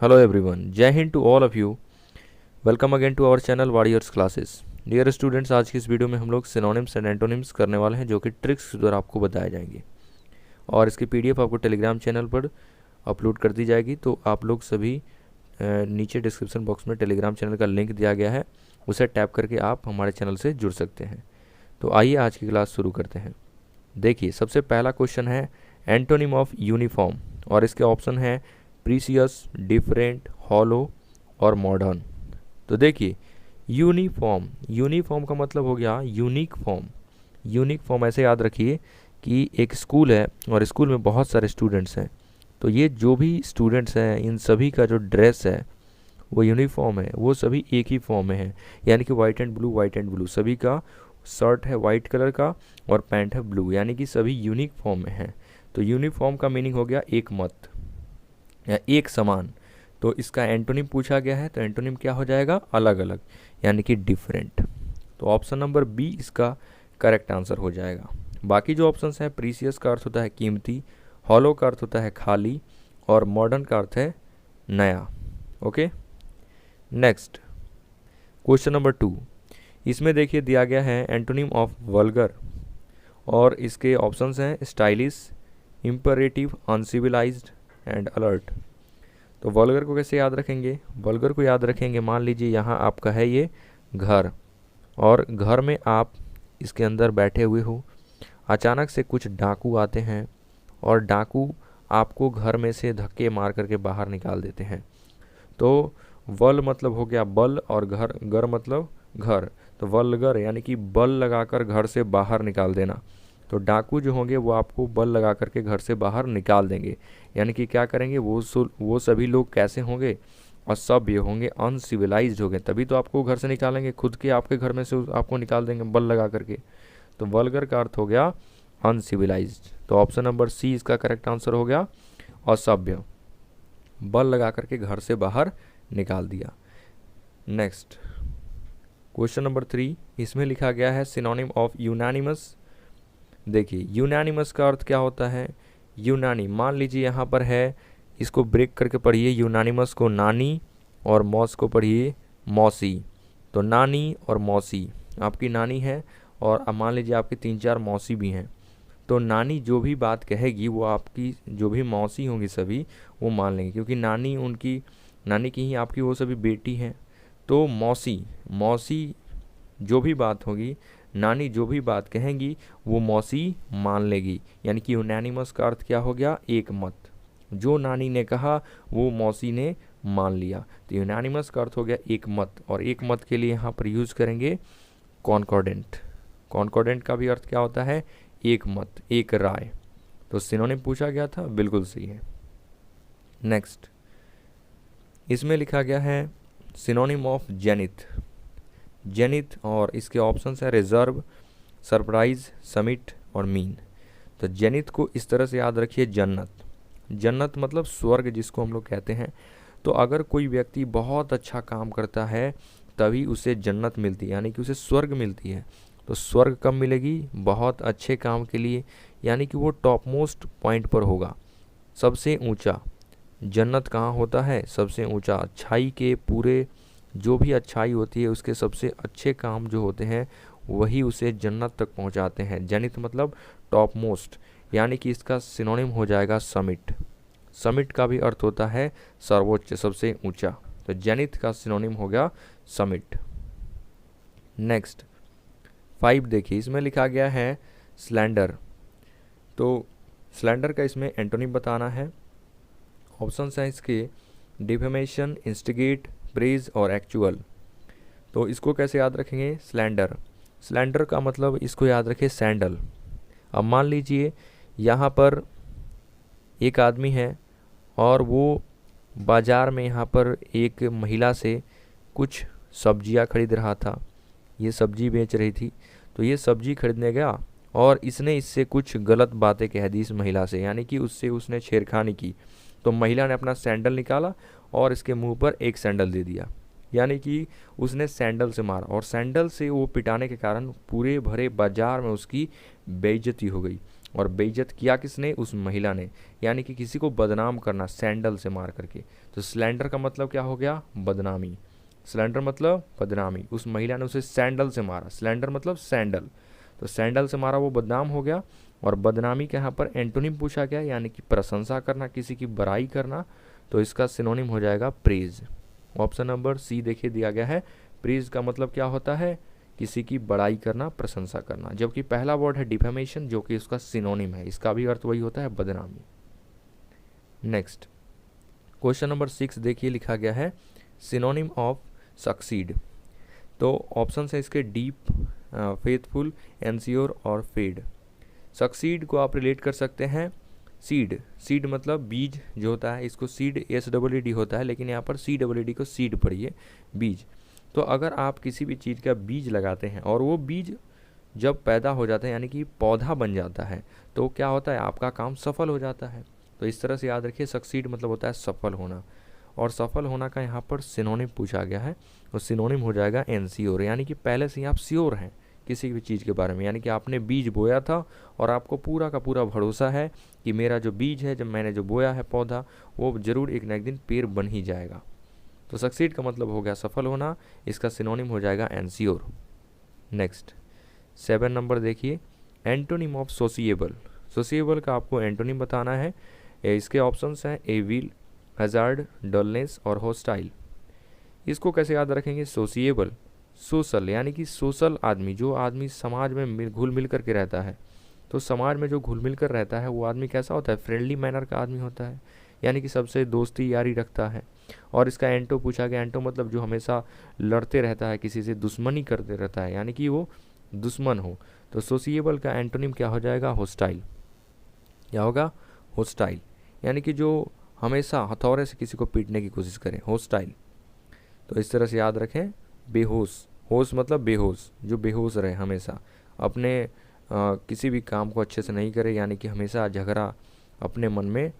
Hello everyone, Jai Hind to all of you. Welcome again to our channel Warriors Classes. Dear students, आज की इस video में हम लोग सिनोनिम्स एंड एंटोनिम्स करने वाले हैं जो कि ट्रिक्स के द्वारा आपको बताए जाएंगे और इसकी पीडीएफ आपको टेलीग्राम चैनल पर अपलोड कर दी जाएगी। तो आप लोग सभी नीचे डिस्क्रिप्शन बॉक्स में टेलीग्राम चैनल का लिंक दिया गया है, उसे टैप करके आप हमारे चैनल से जुड़ सकते हैं। तो आइए आज की क्लास शुरू करते हैं। देखिए, सबसे पहला क्वेश्चन है एंटोनिम ऑफ यूनिफॉर्म और इसके ऑप्शन है प्रीसियस, डिफरेंट, हॉलो और मॉडर्न। तो देखिए, यूनिफॉर्म का मतलब हो गया यूनिक फॉर्म। यूनिक फॉर्म ऐसे याद रखिए कि एक स्कूल है और स्कूल में बहुत सारे स्टूडेंट्स हैं, तो ये जो भी स्टूडेंट्स हैं इन सभी का जो ड्रेस है वो यूनिफॉर्म है, वो सभी एक ही फॉर्म में है, यानी कि वाइट एंड ब्लू, सभी का शर्ट है वाइट कलर का और पैंट है ब्लू, यानी कि सभी यूनिक फॉर्म में हैं। तो यूनिफॉर्म का मीनिंग हो गया एक मत या एक समान। तो इसका एंटोनिम पूछा गया है, तो एंटोनिम क्या हो जाएगा? अलग अलग, यानी कि डिफरेंट। तो ऑप्शन नंबर बी इसका करेक्ट आंसर हो जाएगा। बाकी जो ऑप्शंस हैं, प्रीसियस का अर्थ होता है कीमती, हॉलो का अर्थ होता है खाली और मॉडर्न का अर्थ है नया। Okay, next question number 2। इसमें देखिए दिया गया है एंटोनिम ऑफ वल्गर और इसके ऑप्शंस हैं stylish, imperative, uncivilised and alert. तो वल्गर को कैसे याद रखेंगे? वल्गर को याद रखेंगे, मान लीजिए यहाँ आपका है ये घर और घर में आप इसके अंदर बैठे हुए हो, अचानक से कुछ डाकू आते हैं और डाकू आपको घर में से धक्के मार करके बाहर निकाल देते हैं। तो वल मतलब हो गया बल और गर मतलब घर, तो वल्गर यानी कि बल लगाकर घर से बाहर निकाल देना। तो डाकू जो होंगे वो आपको बल लगा करके घर से बाहर निकाल देंगे, यानी कि क्या करेंगे वो सभी लोग कैसे होंगे? असभ्य होंगे, अनसिविलाइज्ड होंगे, तभी तो आपको घर से निकालेंगे, खुद के आपके घर में से आपको निकाल देंगे बल लगा करके। तो वल्गर का अर्थ हो गया अनसिविलाइज्ड। तो ऑप्शन नंबर सी इसका करेक्ट आंसर हो गया, असभ्य, बल लगा करके घर से बाहर निकाल दिया। नेक्स्ट क्वेश्चन नंबर 3, इसमें लिखा गया है सिनोनिम ऑफ यूनानिमस। देखिए, यूनानिमस का अर्थ क्या होता है? यूनानी, मान लीजिए यहाँ पर है, इसको ब्रेक करके पढ़िए, यूनानिमस को नानी और मौस को पढ़िए मौसी। तो नानी और मौसी, आपकी नानी है और अब मान लीजिए आपकी 3-4 मौसी भी हैं, तो नानी जो भी बात कहेगी वो आपकी जो भी मौसी होंगी सभी वो मान लेंगे, क्योंकि नानी की ही आपकी वो सभी बेटी हैं। तो मौसी जो भी बात होगी, नानी जो भी बात कहेंगी वो मौसी मान लेगी, यानी कि यूनानिमस का अर्थ क्या हो गया? एक मत। जो नानी ने कहा वो मौसी ने मान लिया। तो यूनानिमस का अर्थ हो गया एक मत, और एक मत के लिए यहाँ पर यूज करेंगे कॉन्कॉर्डेंट। कॉन्कॉर्डेंट का भी अर्थ क्या होता है? एक मत, एक राय। तो सिनोनिम पूछा गया था, बिल्कुल सही है। नेक्स्ट, इसमें लिखा गया है सिनोनिम ऑफ जेनिथ और इसके ऑप्शंस है रिजर्व, सरप्राइज, समिट और मीन। तो जेनिथ को इस तरह से याद रखिए, जन्नत मतलब स्वर्ग जिसको हम लोग कहते हैं। तो अगर कोई व्यक्ति बहुत अच्छा काम करता है तभी उसे जन्नत मिलती है, यानी कि उसे स्वर्ग मिलती है। तो स्वर्ग कब मिलेगी? बहुत अच्छे काम के लिए, यानी कि वो टॉप मोस्ट पॉइंट पर होगा, सबसे ऊंचा। जन्नत कहाँ होता है? सबसे ऊंचा। अच्छाई के पूरे जो भी अच्छाई होती है उसके सबसे अच्छे काम जो होते हैं वही उसे जन्नत तक पहुंचाते हैं। जेनिथ मतलब टॉप मोस्ट, यानी कि इसका सिनोनिम हो जाएगा समिट का भी अर्थ होता है सर्वोच्च, सबसे ऊंचा। तो जेनिथ का सिनोनिम हो गया समिट। नेक्स्ट 5 देखिए, इसमें लिखा गया है स्लैंडर। तो स्लैंडर का इसमें एंटोनिम बताना है। ऑप्शंस हैं इसके डिफेमेशन, इंस्टिगेट, प्रेज और एक्चुअल। तो इसको कैसे याद रखेंगे? स्लैंडर का मतलब इसको याद रखें सैंडल। अब मान लीजिए यहाँ पर एक आदमी है और वो बाज़ार में यहाँ पर एक महिला से कुछ सब्जियाँ खरीद रहा था, ये सब्जी बेच रही थी। तो ये सब्जी खरीदने गया और इसने इससे कुछ गलत बातें कह दी इस महिला से, यानी कि उससे उसने छेड़खानी की। तो महिला ने अपना सैंडल निकाला और इसके मुंह पर एक सैंडल दे दिया, यानी कि उसने सैंडल से मारा और सैंडल से वो पिटाने के कारण पूरे भरे बाजार में उसकी बेइज्जती हो गई। और बेइज्जत किया किसने, उस महिला ने, यानी कि किसी को बदनाम करना सैंडल से मार करके। तो स्लैंडर का मतलब क्या हो गया, बदनामी। स्लैंडर मतलब बदनामी, उस महिला ने उसे सैंडल से मारा, स्लैंडर मतलब सैंडल, तो सैंडल से मारा, वो बदनाम हो गया। और बदनामी का यहाँ पर एंटोनिम पूछा गया, यानी कि प्रशंसा करना, किसी की बड़ाई करना, तो इसका सिनोनिम हो जाएगा प्रेज। ऑप्शन नंबर सी देखिए दिया गया है, प्रेज का मतलब क्या होता है, किसी की बड़ाई करना, प्रशंसा करना। जबकि पहला वर्ड है डिफेमेशन, जो कि उसका सिनोनिम है, इसका भी अर्थ वही होता है, बदनामी। नेक्स्ट क्वेश्चन नंबर 6 देखिए लिखा गया है सिनोनिम ऑफ सक्सीड। तो ऑप्शन है इसके डीप, फेथफुल, एंश्योर और फेड। सक्सीड को आप रिलेट कर सकते हैं सीड, सीड मतलब बीज जो होता है, इसको सीड SEED होता है, लेकिन यहाँ पर CEED को सीड पढ़िए, बीज। तो अगर आप किसी भी चीज़ का बीज लगाते हैं और वो बीज जब पैदा हो जाता है, यानी कि पौधा बन जाता है, तो क्या होता है, आपका काम सफल हो जाता है। तो इस तरह से याद रखिए, सक्सीड मतलब होता है सफल होना, और सफल होना का यहाँ पर सिनोनिम पूछा गया है, और सिनोनिम हो जाएगा एनश्योर, यानी कि पहले से ही आप श्योर हैं किसी भी चीज़ के बारे में, यानी कि आपने बीज बोया था और आपको पूरा का पूरा भरोसा है कि मेरा जो बीज है, जब मैंने जो बोया है पौधा, वो ज़रूर एक ना एक दिन पेड़ बन ही जाएगा। तो सक्सीड का मतलब हो गया सफल होना, इसका सिनोनिम हो जाएगा एनश्योर। नेक्स्ट 7 नंबर देखिए, एंटोनिम ऑफ सोशिएबल। सोशिएबल का आपको एंटोनिम बताना है। इसके ऑप्शंस हैं एविल, हजार्ड, डलनेस और होस्टाइल। इसको कैसे याद रखेंगे, सोशिएबल सोशल, यानी कि सोशल आदमी, जो आदमी समाज में घुल मिल कर के रहता है। तो समाज में जो घुल मिल कर रहता है वो आदमी कैसा होता है, फ्रेंडली मैनर का आदमी होता है, यानी कि सबसे दोस्ती यारी रखता है। और इसका एंटो पूछा गया, एंटो मतलब जो हमेशा लड़ते रहता है, किसी से दुश्मनी करते रहता है, यानी कि वो दुश्मन हो। तो सोशिएबल का एंटोनिम क्या हो जाएगा, होस्टाइल। क्या होगा, होस्टाइल, यानी कि जो हमेशा हथौड़े से किसी को पीटने की कोशिश करे, होस्टाइल। तो इस तरह से याद रखें। बेहोश, होश मतलब बेहोश, जो बेहोश रहे हमेशा, अपने किसी भी काम को अच्छे से नहीं करे, यानी कि हमेशा झगड़ा अपने मन में।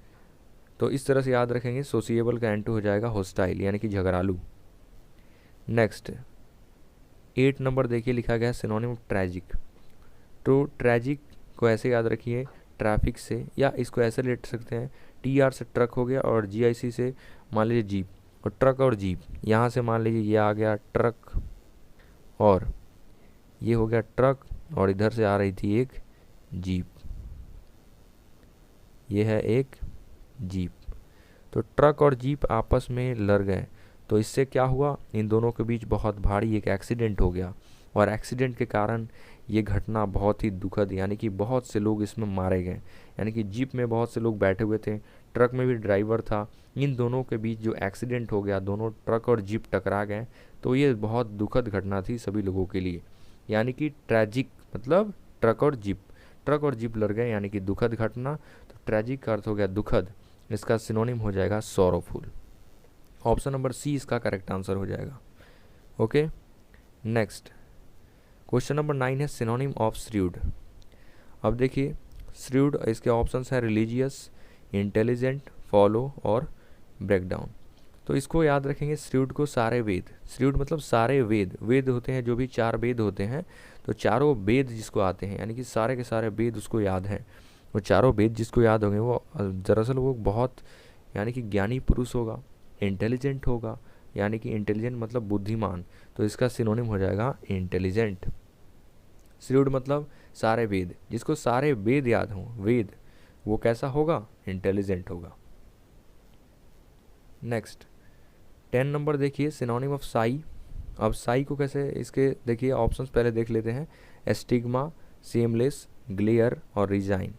तो इस तरह से याद रखेंगे, सोशिएबल का एंटो हो जाएगा होस्टाइल, यानी कि झगड़ालू। नेक्स्ट 8 नंबर देखिए लिखा गया है सिनोनिम ट्रैजिक। तो ट्रैजिक को ऐसे याद रखिए, ट्रैफिक से, या इसको ऐसे लेट सकते हैं, TR से ट्रक हो गया, और GIC से मान लीजिए जीप, और ट्रक और जीप, यहाँ से मान लीजिए ये आ गया ट्रक, और ये हो गया ट्रक, और इधर से आ रही थी एक जीप, ये है एक जीप। तो ट्रक और जीप आपस में लड़ गए, तो इससे क्या हुआ, इन दोनों के बीच बहुत भारी एक एक्सीडेंट हो गया, और एक्सीडेंट के कारण ये घटना बहुत ही दुखद, यानी कि बहुत से लोग इसमें मारे गए, यानी कि जीप में बहुत से लोग बैठे हुए थे, ट्रक में भी ड्राइवर था, इन दोनों के बीच जो एक्सीडेंट हो गया, दोनों ट्रक और जीप टकरा गए, तो ये बहुत दुखद घटना थी सभी लोगों के लिए। यानी कि ट्रैजिक मतलब ट्रक और जीप लड़ गए, यानी कि दुखद घटना। तो ट्रैजिक का अर्थ हो गया दुखद, इसका सिनोनिम हो जाएगा सॉरोफुल। ऑप्शन नंबर सी इसका करेक्ट आंसर हो जाएगा। ओके, नेक्स्ट क्वेश्चन नंबर 9 है सिनोनिम ऑफ श्रीव्ड। अब देखिए श्रीव्ड, इसके ऑप्शंस हैं रिलीजियस, इंटेलिजेंट, फॉलो और ब्रेकडाउन। तो इसको याद रखेंगे, श्रीव्ड को सारे वेद, श्रीव्ड मतलब सारे वेद, वेद होते हैं जो भी 4 वेद होते हैं, तो चारों वेद जिसको आते हैं, यानी कि सारे के सारे वेद उसको याद हैं। वो चारों वेद जिसको याद होंगे वो दरअसल वो बहुत, यानी कि ज्ञानी पुरुष होगा। इंटेलिजेंट होगा, यानी कि इंटेलिजेंट मतलब बुद्धिमान, तो इसका सिनोनिम हो जाएगा इंटेलिजेंट। श्रीव्ड मतलब सारे वेद, जिसको सारे वेद याद हों, वेद, वो कैसा होगा, इंटेलिजेंट होगा। नेक्स्ट 10 नंबर देखिए सिनोनिम ऑफ साई। अब साई को कैसे, इसके देखिए ऑप्शंस पहले देख लेते हैं, एस्टिग्मा, सेमलेस, ग्लेयर और रिजाइन।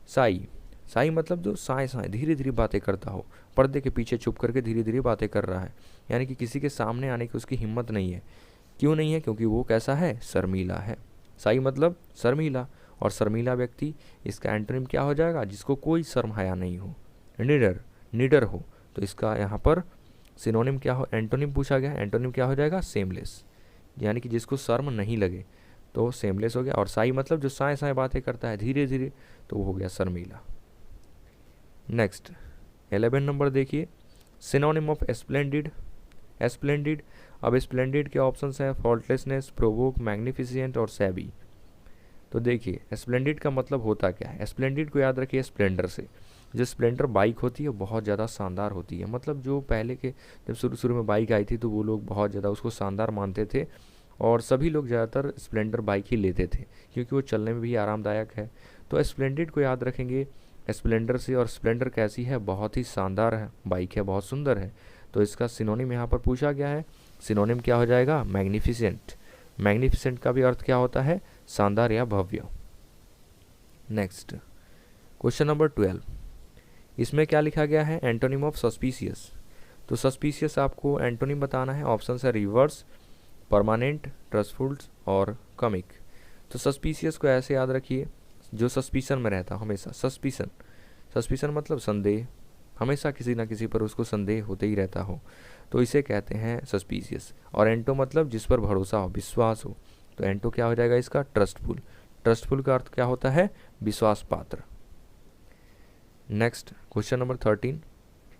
साई, साई मतलब जो साए साए धीरे धीरे बातें करता हो, पर्दे के पीछे छुप करके धीरे धीरे बातें कर रहा है, यानी कि किसी के सामने आने की उसकी हिम्मत नहीं है। क्यों नहीं है, क्योंकि वो कैसा है, शर्मीला है। साई मतलब शर्मीला, और शर्मीला व्यक्ति, इसका एंटोनिम क्या हो जाएगा, जिसको कोई शर्म हया नहीं हो, निडर, निडर हो। तो इसका यहाँ पर सिनोनिम क्या हो, एंटोनिम पूछा गया, एंटोनिम क्या हो जाएगा, सेमलेस, यानी कि जिसको शर्म नहीं लगे, तो सेमलेस हो गया। और साई मतलब जो साए साए बातें करता है धीरे धीरे, तो वो हो गया शर्मीला। नेक्स्ट 11 नंबर देखिए सिनोनिम ऑफ स्प्लेंडिड। स्प्लेंडिड, अब स्प्लेंडिड के ऑप्शंस हैं फॉल्टलेसनेस, प्रोवोक, मैग्निफिसेंट और सैवी। तो देखिए स्प्लेंडिड का मतलब होता क्या है, स्प्लेंडिड को याद रखिए स्प्लेंडर से। जो स्प्लेंडर बाइक होती है बहुत ज़्यादा शानदार होती है, मतलब जो पहले के जब शुरू शुरू में बाइक आई थी तो वो लोग बहुत ज़्यादा उसको शानदार मानते थे और सभी लोग ज़्यादातर स्प्लेंडर बाइक ही लेते थे क्योंकि वो चलने में भी आरामदायक है। तो स्प्लेंडिड को याद रखेंगे स्प्लेंडर से, और स्प्लेंडर कैसी है, बहुत ही शानदार है बाइक है, बहुत सुंदर है। तो इसका सिनोनिम यहाँ पर पूछा गया है, सिनोनिम क्या हो जाएगा, मैग्निफिसेंट। मैग्निफिसेंट का भी अर्थ क्या होता है, शानदार या भव्य। नेक्स्ट क्वेश्चन नंबर 12, इसमें क्या लिखा गया है, एंटोनिम ऑफ सस्पिशियस। तो सस्पिशियस आपको एंटोनिम बताना है, ऑप्शन है रिवर्स, परमानेंट, ट्रस्टफुल और कमिक। तो सस्पिशियस को ऐसे याद रखिए, जो सस्पिशन में रहता हमेशा, सस्पिशन, सस्पिशन मतलब संदेह, हमेशा किसी ना किसी पर उसको संदेह होते ही रहता हो, तो इसे कहते हैं सस्पिशियस। और एंटो मतलब जिस पर भरोसा हो, विश्वास हो, तो एंटो क्या हो जाएगा इसका, ट्रस्टफुल। ट्रस्टफुल का अर्थ क्या होता है, विश्वास पात्र। Next question number 13,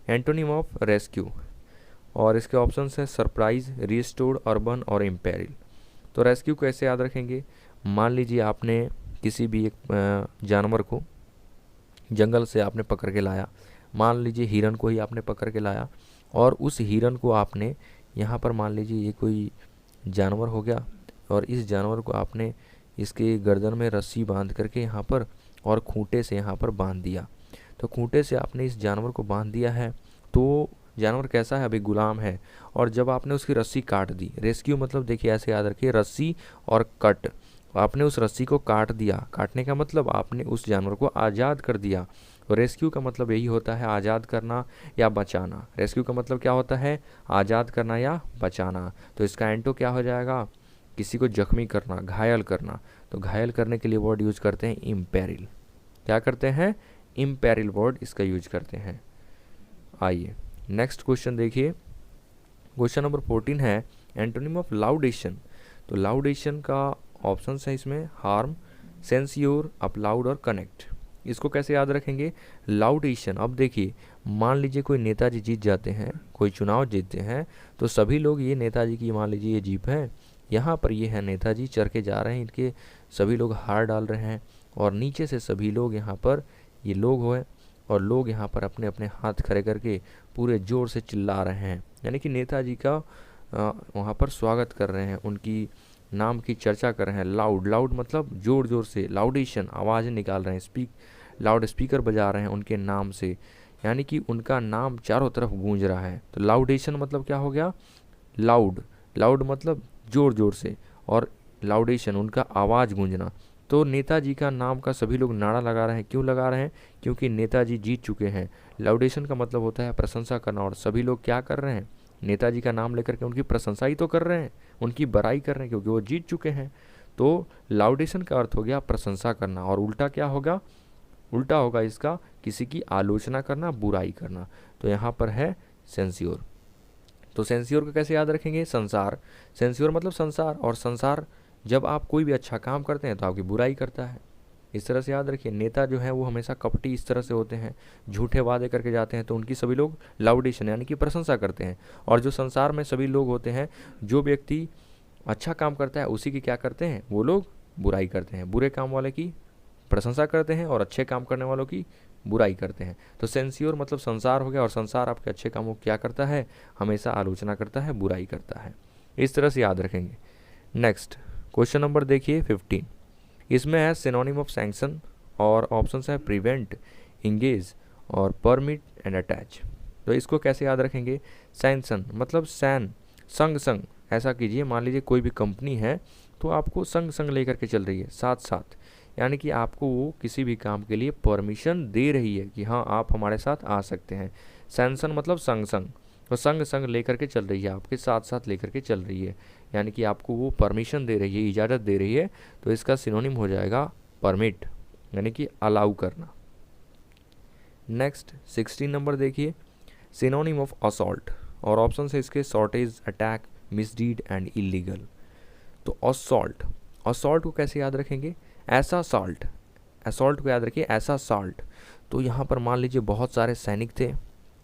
antonym of rescue, और इसके ऑप्शन है सरप्राइज, रिस्टोर्ड, अर्बन और इम्पेरिल। तो रेस्क्यू को ऐसे याद रखेंगे, मान लीजिए आपने किसी भी एक जानवर को जंगल से आपने पकड़ के लाया, मान लीजिए हिरन को ही आपने पकड़ के लाया, और उस हिरन को आपने यहाँ पर, मान लीजिए ये कोई जानवर हो गया, और इस जानवर को आपने इसके गर्दन में रस्सी बांध करके यहाँ पर और खूंटे से यहाँ पर बांध दिया। तो खूंटे से आपने इस जानवर को बांध दिया है, तो जानवर कैसा है, अभी गुलाम है। और जब आपने उसकी रस्सी काट दी, रेस्क्यू मतलब देखिए ऐसे याद रखिए, रस्सी और कट, आपने उस रस्सी को काट दिया, काटने का मतलब आपने उस जानवर को आज़ाद कर दिया। तो रेस्क्यू का मतलब यही होता है, आज़ाद करना या बचाना। रेस्क्यू का मतलब क्या होता है, आज़ाद करना या बचाना। तो इसका एंटो क्या हो जाएगा, किसी को जख्मी करना, घायल करना। तो घायल करने के लिए वर्ड यूज करते हैं इम्पेरिल। क्या करते हैं, इम्पेरिल वर्ड इसका यूज करते हैं। आइए नेक्स्ट क्वेश्चन देखिए, क्वेश्चन नंबर 14 है एंटोनिम ऑफ लाउडेशन। तो लाउडेशन का ऑप्शन है इसमें हार्म, सेंसियोर, अपलाउड और कनेक्ट। इसको कैसे याद रखेंगे, लाउडेशन। अब देखिए मान लीजिए कोई नेताजी जीत जाते हैं, कोई चुनाव जीतते हैं, तो सभी लोग ये नेताजी की, मान लीजिए ये जीप है, यहाँ पर ये है नेताजी चढ़ के जा रहे हैं, इनके सभी लोग हार डाल रहे हैं, और नीचे से सभी लोग यहाँ पर, ये लोग हुए, और लोग यहाँ पर अपने अपने हाथ खड़े करके पूरे ज़ोर से चिल्ला रहे हैं, यानी कि नेताजी का वहाँ पर स्वागत कर रहे हैं, उनकी नाम की चर्चा कर रहे हैं। लाउड, लाउड मतलब ज़ोर ज़ोर से, लाउडेशन आवाज़ें निकाल रहे हैं, लाउड स्पीकर बजा रहे हैं उनके नाम से, यानी कि उनका नाम चारों तरफ गूंज रहा है। तो लाउडेशन मतलब क्या हो गया, लाउड, लाउड मतलब ज़ोर ज़ोर से, और लाउडेशन उनका आवाज़ गूंजना। तो नेताजी का नाम का सभी लोग नारा लगा रहे हैं, क्यों लगा रहे हैं, क्योंकि नेताजी जीत चुके हैं। लाउडेशन का मतलब होता है प्रशंसा करना, और सभी लोग क्या कर रहे हैं, नेताजी का नाम लेकर के उनकी प्रशंसा ही तो कर रहे हैं, उनकी बड़ाई कर रहे हैं, क्योंकि वो जीत चुके हैं। तो लाउडेशन का अर्थ हो गया प्रशंसा करना, और उल्टा क्या होगा, उल्टा होगा इसका किसी की आलोचना करना, बुराई करना। तो यहाँ पर है सेंसियोर। तो सेंसियोर को कैसे याद रखेंगे, संसार, सेंसियोर मतलब संसार, और संसार जब आप कोई भी अच्छा काम करते हैं तो आपकी बुराई करता है, इस तरह से याद रखिए। नेता जो है वो हमेशा कपटी इस तरह से होते हैं, झूठे वादे करके जाते हैं, तो उनकी सभी लोग लाउडेशन यानी कि प्रशंसा करते हैं। और जो संसार में सभी लोग होते हैं, जो व्यक्ति अच्छा काम करता है उसी की क्या करते हैं, वो लोग बुराई करते हैं, बुरे काम वाले की प्रशंसा करते हैं और अच्छे काम करने वालों की बुराई करते हैं। तो सेंसियोर मतलब संसार हो गया, और संसार आपके अच्छे कामों को क्या करता है, हमेशा आलोचना करता है, बुराई करता है, इस तरह से याद रखेंगे। नेक्स्ट क्वेश्चन नंबर देखिए 15, इसमें है सिनोनिम ऑफ सैंक्शन, और ऑप्शन है प्रिवेंट, इंगेज और परमिट एंड अटैच। तो इसको कैसे याद रखेंगे, सैंक्शन मतलब सैन, संग संग, ऐसा कीजिए मान लीजिए कोई भी कंपनी है तो आपको संग संग लेकर के चल रही है, साथ साथ, यानी कि आपको वो किसी भी काम के लिए परमिशन दे रही है कि हाँ आप हमारे साथ आ सकते हैं। सैंक्शन मतलब संग संग, तो संग संग लेकर के चल रही है, आपके साथ साथ लेकर के चल रही है, यानी कि आपको वो परमिशन दे रही है, इजाज़त दे रही है। तो इसका सिनोनिम हो जाएगा परमिट, यानी कि अलाउ करना। नेक्स्ट 16 नंबर देखिए, सिनोनिम ऑफ असॉल्ट, और ऑप्शन है इसके शॉर्टेज, अटैक, मिसडीड एंड इलीगल। तो असॉल्ट, असॉल्ट को कैसे याद रखेंगे, ऐसा साल्ट, असॉल्ट को याद रखिए ऐसा साल्ट। तो यहाँ पर मान लीजिए बहुत सारे सैनिक थे,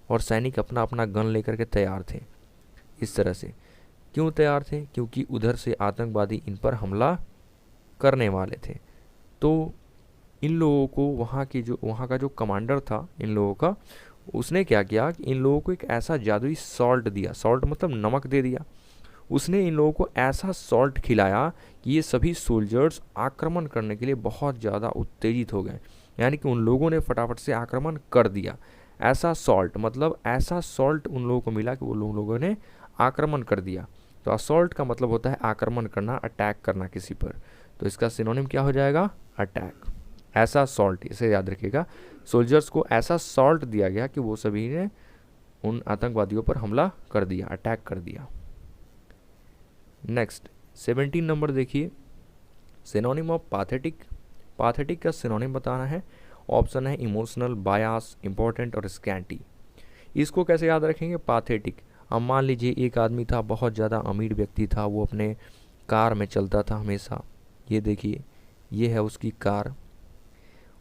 और सैनिक अपना अपना गन लेकर के तैयार थे, इस तरह से। क्यों तैयार थे, क्योंकि उधर से आतंकवादी इन पर हमला करने वाले थे। तो इन लोगों को वहाँ का जो कमांडर था इन लोगों का, उसने क्या किया कि इन लोगों को एक ऐसा जादुई सॉल्ट दिया, सॉल्ट मतलब नमक दे दिया। उसने इन लोगों को ऐसा सॉल्ट खिलाया कि ये सभी सोल्जर्स आक्रमण करने के लिए बहुत ज़्यादा उत्तेजित हो गए, यानी कि उन लोगों ने फटाफट से आक्रमण कर दिया। ऐसा सॉल्ट मतलब ऐसा सॉल्ट उन लोगों को मिला कि वो लोगों ने आक्रमण कर दिया। तो असॉल्ट का मतलब होता है आक्रमण करना, अटैक करना किसी पर। तो इसका सिनोनिम क्या हो जाएगा? अटैक। ऐसा सॉल्ट, इसे याद रखिएगा, सोल्जर्स को ऐसा सॉल्ट दिया गया कि वो सभी ने उन आतंकवादियों पर हमला कर दिया, अटैक कर दिया। नेक्स्ट 17 नंबर देखिए, सिनोनिम ऑफ पाथेटिक। पाथेटिक का सिनोनिम बताना है। ऑप्शन है इमोशनल, बायास, इंपॉर्टेंट और स्कैंटी। इसको कैसे याद रखेंगे? पाथेटिक, अब मान लीजिए एक आदमी था, बहुत ज़्यादा अमीर व्यक्ति था, वो अपने कार में चलता था हमेशा। ये देखिए, ये है उसकी कार,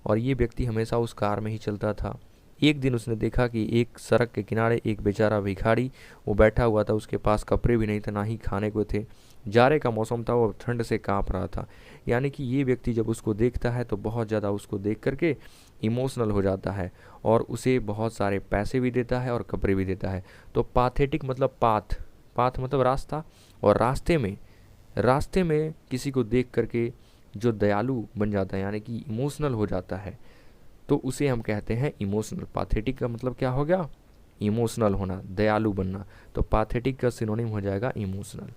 और ये व्यक्ति हमेशा उस कार में ही चलता था। एक दिन उसने देखा कि एक सड़क के किनारे एक बेचारा भिखारी वो बैठा हुआ था, उसके पास कपड़े भी नहीं थे, ना ही खाने को थे, जाड़े का मौसम था, वो ठंड से कांप रहा था। यानी कि ये व्यक्ति जब उसको देखता है तो बहुत ज़्यादा उसको देख करके इमोशनल हो जाता है और उसे बहुत सारे पैसे भी देता है और कपड़े भी देता है। तो पाथेटिक मतलब पाथ, पाथ मतलब रास्ता, और रास्ते में किसी को देख करके जो दयालु बन जाता है, यानी कि इमोशनल हो जाता है, तो उसे हम कहते हैं इमोशनल। पाथेटिक का मतलब क्या हो गया? इमोशनल होना, दयालु बनना। तो पाथेटिक का सिनोनिम हो जाएगा इमोशनल।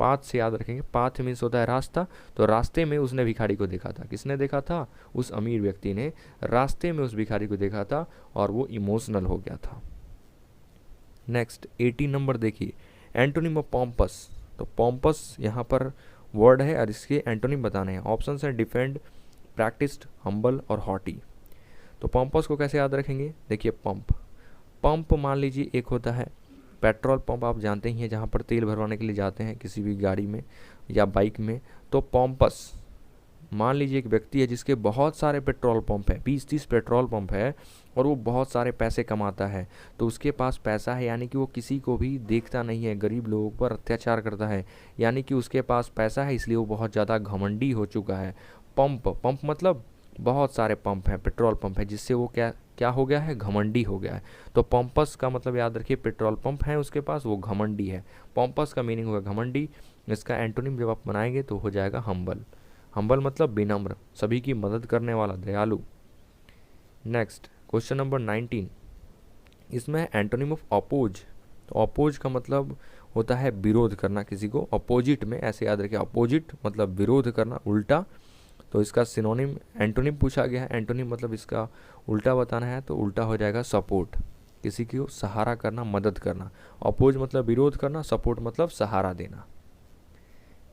पाथ से याद रखेंगे, पाथ मीन्स होता है रास्ता, तो रास्ते में उसने भिखारी को देखा था। किसने देखा था? उस अमीर व्यक्ति ने रास्ते में उस भिखारी को देखा था और वो इमोशनल हो गया था। नेक्स्ट 18 नंबर देखिए, एंटोनिम ऑफ पॉम्पस। तो पॉम्पस यहाँ पर वर्ड है और इसके एंटोनिम बताने हैं। ऑप्शन है डिफेंड, प्रैक्टिस्ड, हम्बल और हॉटी। तो पॉम्पस को कैसे याद रखेंगे? देखिए पंप मान लीजिए एक होता है पेट्रोल पंप, आप जानते ही हैं, जहाँ पर तेल भरवाने के लिए जाते हैं किसी भी गाड़ी में या बाइक में। तो पॉम्पस मान लीजिए एक व्यक्ति है जिसके बहुत सारे पेट्रोल पंप है, 20-30 पेट्रोल पंप है, और वो बहुत सारे पैसे कमाता है। तो उसके पास पैसा है, यानी कि वो किसी को भी देखता नहीं है, गरीब लोगों पर अत्याचार करता है, यानी कि उसके पास पैसा है, इसलिए वो बहुत ज़्यादा घमंडी हो चुका है। पंप मतलब बहुत सारे पंप हैं, पेट्रोल पंप है, जिससे वो क्या हो गया है? घमंडी हो गया है। तो पंपस का मतलब याद रखिए, पेट्रोल पंप है उसके पास, वो घमंडी है। पंपस का मीनिंग होगा घमंडी। इसका एंटोनिम जब आप बनाएंगे तो हो जाएगा हम्बल। हम्बल मतलब विनम्र, सभी की मदद करने वाला, दयालु। नेक्स्ट क्वेश्चन नंबर 19, इसमें एंटोनिम ऑफ अपोज। तो अपोज का मतलब होता है विरोध करना किसी को, अपोजिट में, ऐसे याद रखिए, अपोजिट मतलब विरोध करना, उल्टा। तो इसका सिनोनिम एंटोनिम पूछा गया है, एंटोनिम मतलब इसका उल्टा बताना है, तो उल्टा हो जाएगा सपोर्ट, किसी को सहारा करना, मदद करना। अपोज मतलब विरोध करना, सपोर्ट मतलब सहारा देना।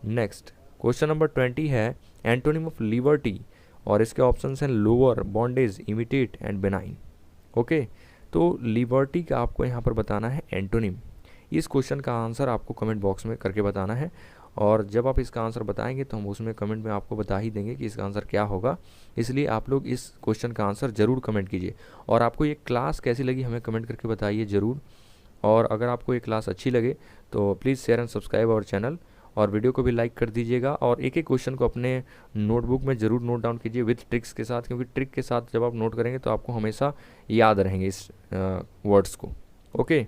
नेक्स्ट क्वेश्चन नंबर 20 है एंटोनिम ऑफ लिबर्टी, और इसके ऑप्शन हैं lower, bondage, imitate and benign. Okay, तो लिबर्टी का आपको यहाँ पर बताना है एंटोनिम। इस क्वेश्चन का आंसर आपको कमेंट बॉक्स में करके बताना है, और जब आप इसका आंसर बताएंगे तो हम उसमें कमेंट में आपको बता ही देंगे कि इसका आंसर क्या होगा। इसलिए आप लोग इस क्वेश्चन का आंसर ज़रूर कमेंट कीजिए। और आपको ये क्लास कैसी लगी हमें कमेंट करके बताइए ज़रूर। और अगर आपको ये क्लास अच्छी लगे तो please share and subscribe our channel, और वीडियो को भी लाइक कर दीजिएगा। और एक एक क्वेश्चन को अपने नोटबुक में ज़रूर नोट डाउन कीजिए विथ ट्रिक्स के साथ, क्योंकि ट्रिक के साथ जब आप नोट करेंगे तो आपको हमेशा याद रहेंगे इस वर्ड्स को। ओके।